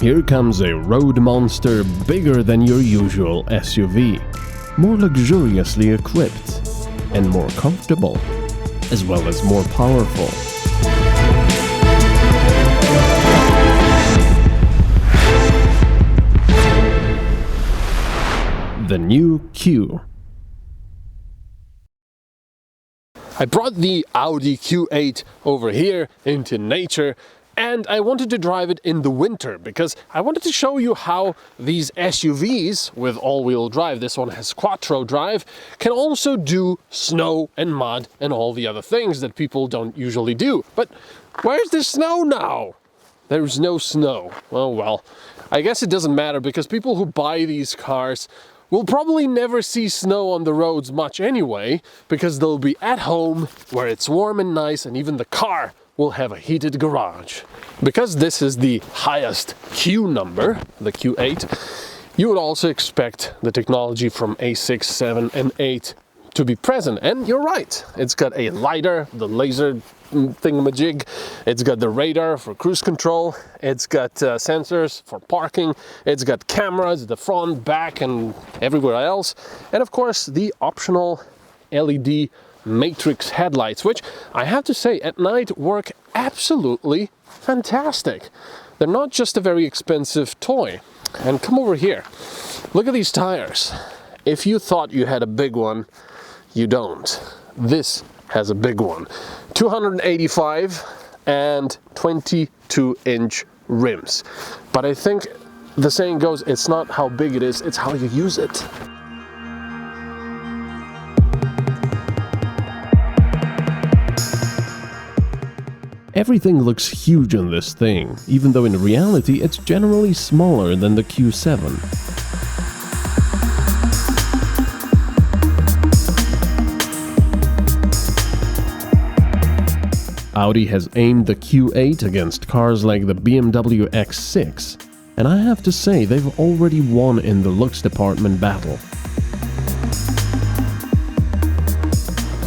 Here comes a road monster bigger than your usual SUV, more luxuriously equipped, and more comfortable, as well as more powerful. The new Q. I brought the Audi Q8 over here into nature, and I wanted to drive it in the winter because I wanted to show you how these SUVs with all-wheel drive, this one has Quattro drive, can also do snow and mud and all the other things that people don't usually do. But where's the snow now? There's no snow. Oh well, I guess it doesn't matter because people who buy these cars will probably never see snow on the roads much anyway, because they'll be at home where it's warm and nice, and even the car will have a heated garage. Because this is the highest Q number, the Q8, you would also expect the technology from A6, 7 and 8 to be present. And you're right, it's got a LiDAR, the laser thingamajig, it's got the radar for cruise control, it's got sensors for parking, it's got cameras, the front, back and everywhere else, and of course the optional LED matrix headlights, which I have to say at night work absolutely fantastic. They're not just a very expensive toy. And come over here, look at these tires. If you thought you had a big one, you don't. This has a big one. 285 and 22-inch rims. But I think the saying goes, it's not how big it is, it's how you use it. Everything looks huge on this thing, even though in reality it's generally smaller than the Q7. Audi has aimed the Q8 against cars like the BMW X6, and I have to say they've already won in the looks department battle.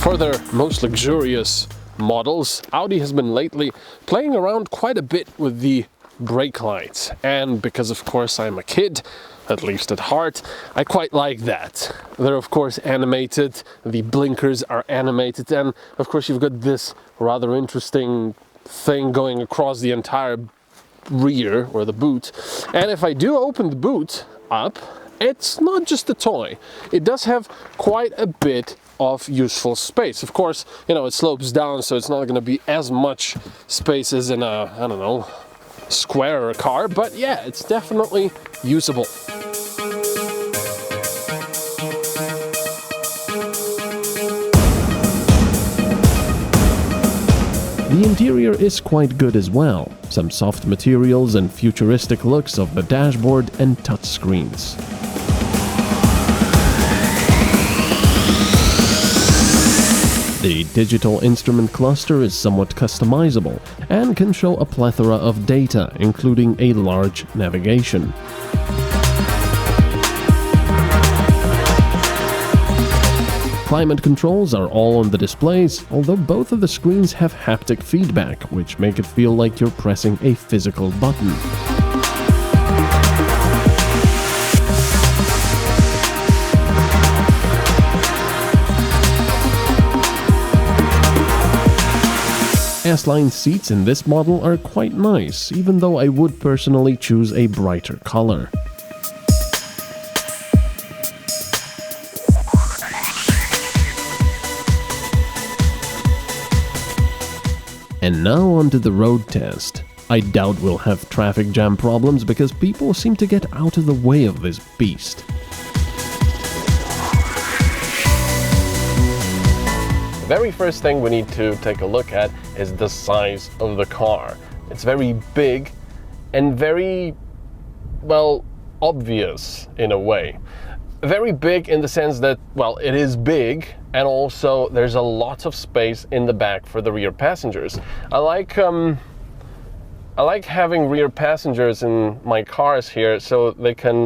For their most luxurious models, Audi has been lately playing around quite a bit with the brake lights, and because of course I'm a kid, at least at heart, I quite like that. They're of course animated, the blinkers are animated, and of course you've got this rather interesting thing going across the entire rear or the boot. And if I do open the boot up, it's not just a toy. It does have quite a bit of useful space. Of course, you know, it slopes down, so it's not going to be as much space as in a, I don't know, square or a car, but yeah, it's definitely usable. The interior is quite good as well, some soft materials and futuristic looks of the dashboard and touchscreens. The digital instrument cluster is somewhat customizable and can show a plethora of data, including a large navigation. Climate controls are all on the displays, although both of the screens have haptic feedback, which make it feel like you're pressing a physical button. S-line seats in this model are quite nice, even though I would personally choose a brighter color. And now onto the road test. I doubt we'll have traffic jam problems because people seem to get out of the way of this beast. The very first thing we need to take a look at is the size of the car. It's very big and very, well, obvious in a way. Very big in the sense that, well, it is big, and also there's a lot of space in the back for the rear passengers. I like having rear passengers in my cars here so they can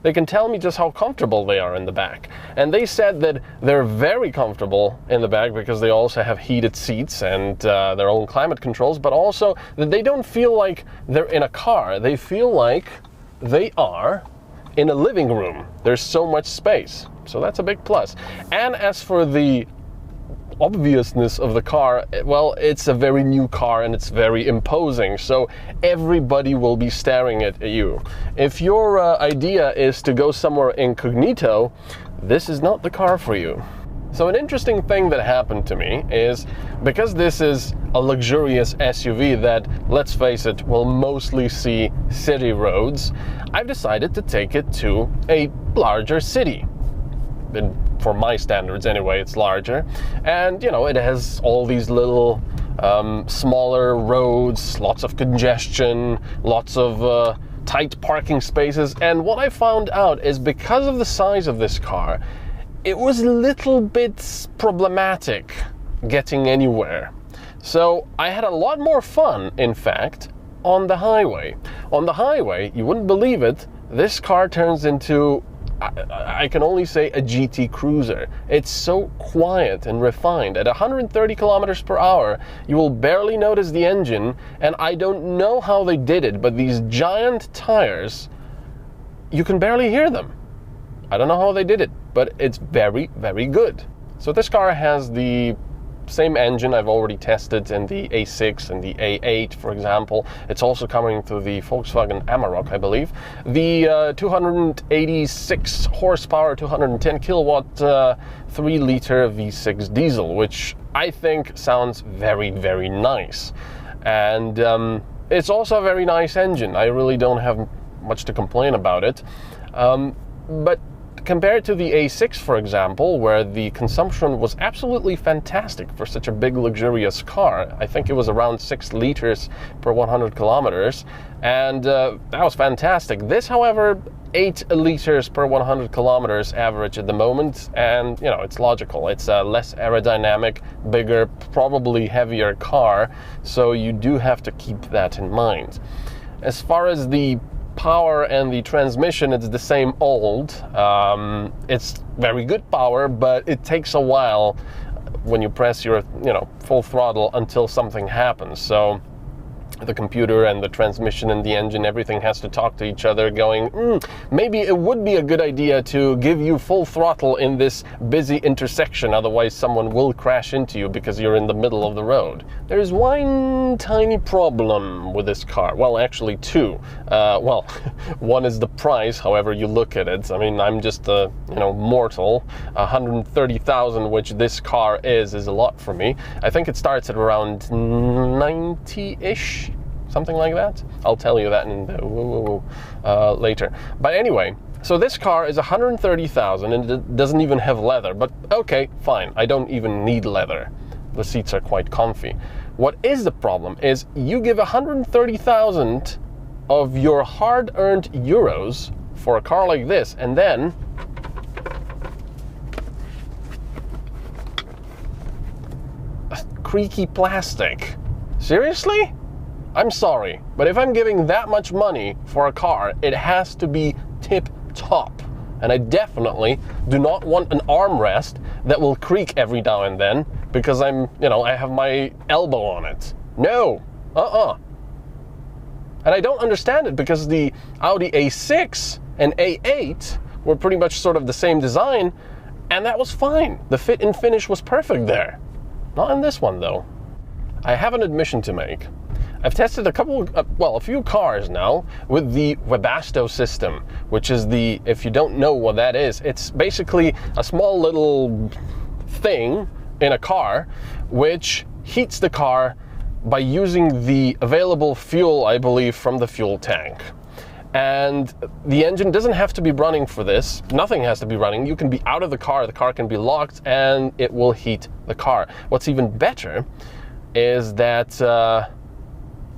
they can tell me just how comfortable they are in the back. And they said that they're very comfortable in the back because they also have heated seats and their own climate controls, but also that they don't feel like they're in a car. They feel like they are in a living room. There's so much space. So that's a big plus. And as for the obviousness of the car, well, it's a very new car and it's very imposing, so everybody will be staring at you. If your idea is to go somewhere incognito, this is not the car for you. So an interesting thing that happened to me is, because this is a luxurious SUV that, let's face it, will mostly see city roads, I've decided to take it to a larger city. For my standards anyway, it's larger, and you know, it has all these little smaller roads, lots of congestion, lots of tight parking spaces. And what I found out is, because of the size of this car, it was a little bit problematic getting anywhere. So I had a lot more fun, in fact, on the highway. On the highway, you wouldn't believe it, this car turns into, I can only say, a GT cruiser. It's so quiet and refined. At 130 kilometers per hour, you will barely notice the engine, and I don't know how they did it, but these giant tires, you can barely hear them. I don't know how they did it, but it's very, very good. So this car has the same engine I've already tested in the A6 and the A8, for example. It's also coming to the Volkswagen Amarok, I believe. The 286 horsepower, 210 kilowatt, 3-liter V6 diesel, which I think sounds very, very nice. And it's also a very nice engine. I really don't have much to complain about it. But compared to the A6, for example, where the consumption was absolutely fantastic for such a big, luxurious car. I think it was around 6 liters per 100 kilometers, and that was fantastic. This, however, 8 liters per 100 kilometers average at the moment, and you know, it's logical. It's a less aerodynamic, bigger, probably heavier car, so you do have to keep that in mind. As far as the power and the transmission, it's the same old. It's very good power, but it takes a while when you press your, full throttle until something happens. So the computer and the transmission and the engine, everything has to talk to each other, going, maybe it would be a good idea to give you full throttle in this busy intersection, otherwise someone will crash into you because you're in the middle of the road. There's one tiny problem with this car. Well, actually two. One is the price, however you look at it. I mean, I'm just a mortal. 130,000, which this car is a lot for me. I think it starts at around 90-ish. Something like that. I'll tell you that in the later. But anyway, so this car is 130,000 and it doesn't even have leather. But okay, fine. I don't even need leather. The seats are quite comfy. What is the problem is, you give 130,000 of your hard-earned euros for a car like this, and then creaky plastic. Seriously? I'm sorry, but if I'm giving that much money for a car, it has to be tip-top. And I definitely do not want an armrest that will creak every now and then because I have my elbow on it. No, And I don't understand it, because the Audi A6 and A8 were pretty much sort of the same design, and that was fine. The fit and finish was perfect there. Not in this one, though. I have an admission to make. I've tested a few cars now with the Webasto system, which is if you don't know what that is, it's basically a small little thing in a car which heats the car by using the available fuel, I believe, from the fuel tank. And the engine doesn't have to be running for this. Nothing has to be running. You can be out of the car can be locked, and it will heat the car. What's even better is that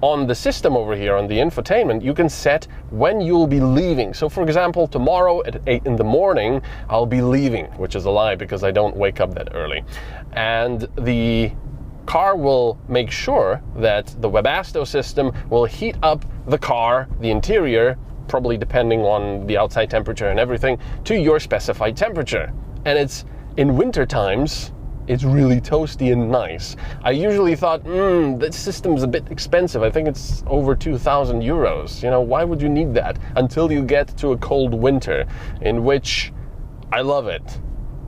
on the system over here, on the infotainment, you can set when you'll be leaving. So for example, tomorrow at 8 in the morning, I'll be leaving, which is a lie because I don't wake up that early. And the car will make sure that the Webasto system will heat up the car, the interior, probably depending on the outside temperature and everything, to your specified temperature. And it's in winter times, it's really toasty and nice. I usually thought, this system's a bit expensive. I think it's over 2,000 euros. You know, why would you need that? Until you get to a cold winter, in which I love it.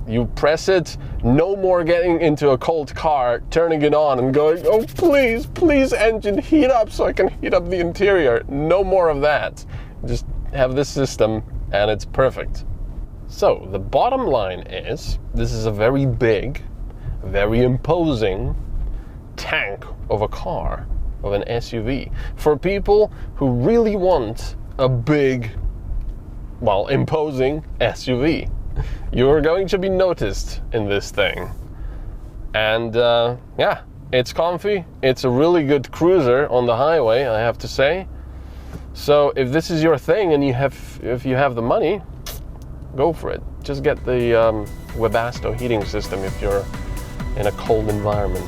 You press it, no more getting into a cold car, turning it on and going, oh please, please engine heat up so I can heat up the interior. No more of that. Just have this system and it's perfect. So the bottom line is, this is a very big, very imposing tank of a car, of an SUV. For people who really want a big, well, imposing SUV. You're going to be noticed in this thing. And yeah, it's comfy. It's a really good cruiser on the highway, I have to say. So if this is your thing and if you have the money, go for it. Just get the Webasto heating system if you're in a cold environment.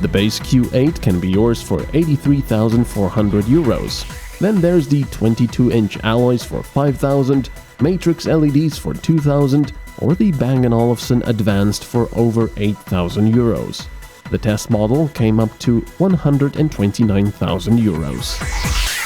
The base Q8 can be yours for 83,400 euros. Then there's the 22-inch alloys for 5,000, matrix LEDs for 2,000, or the Bang & Olufsen Advanced for over 8,000 euros. The test model came up to 129,000 euros.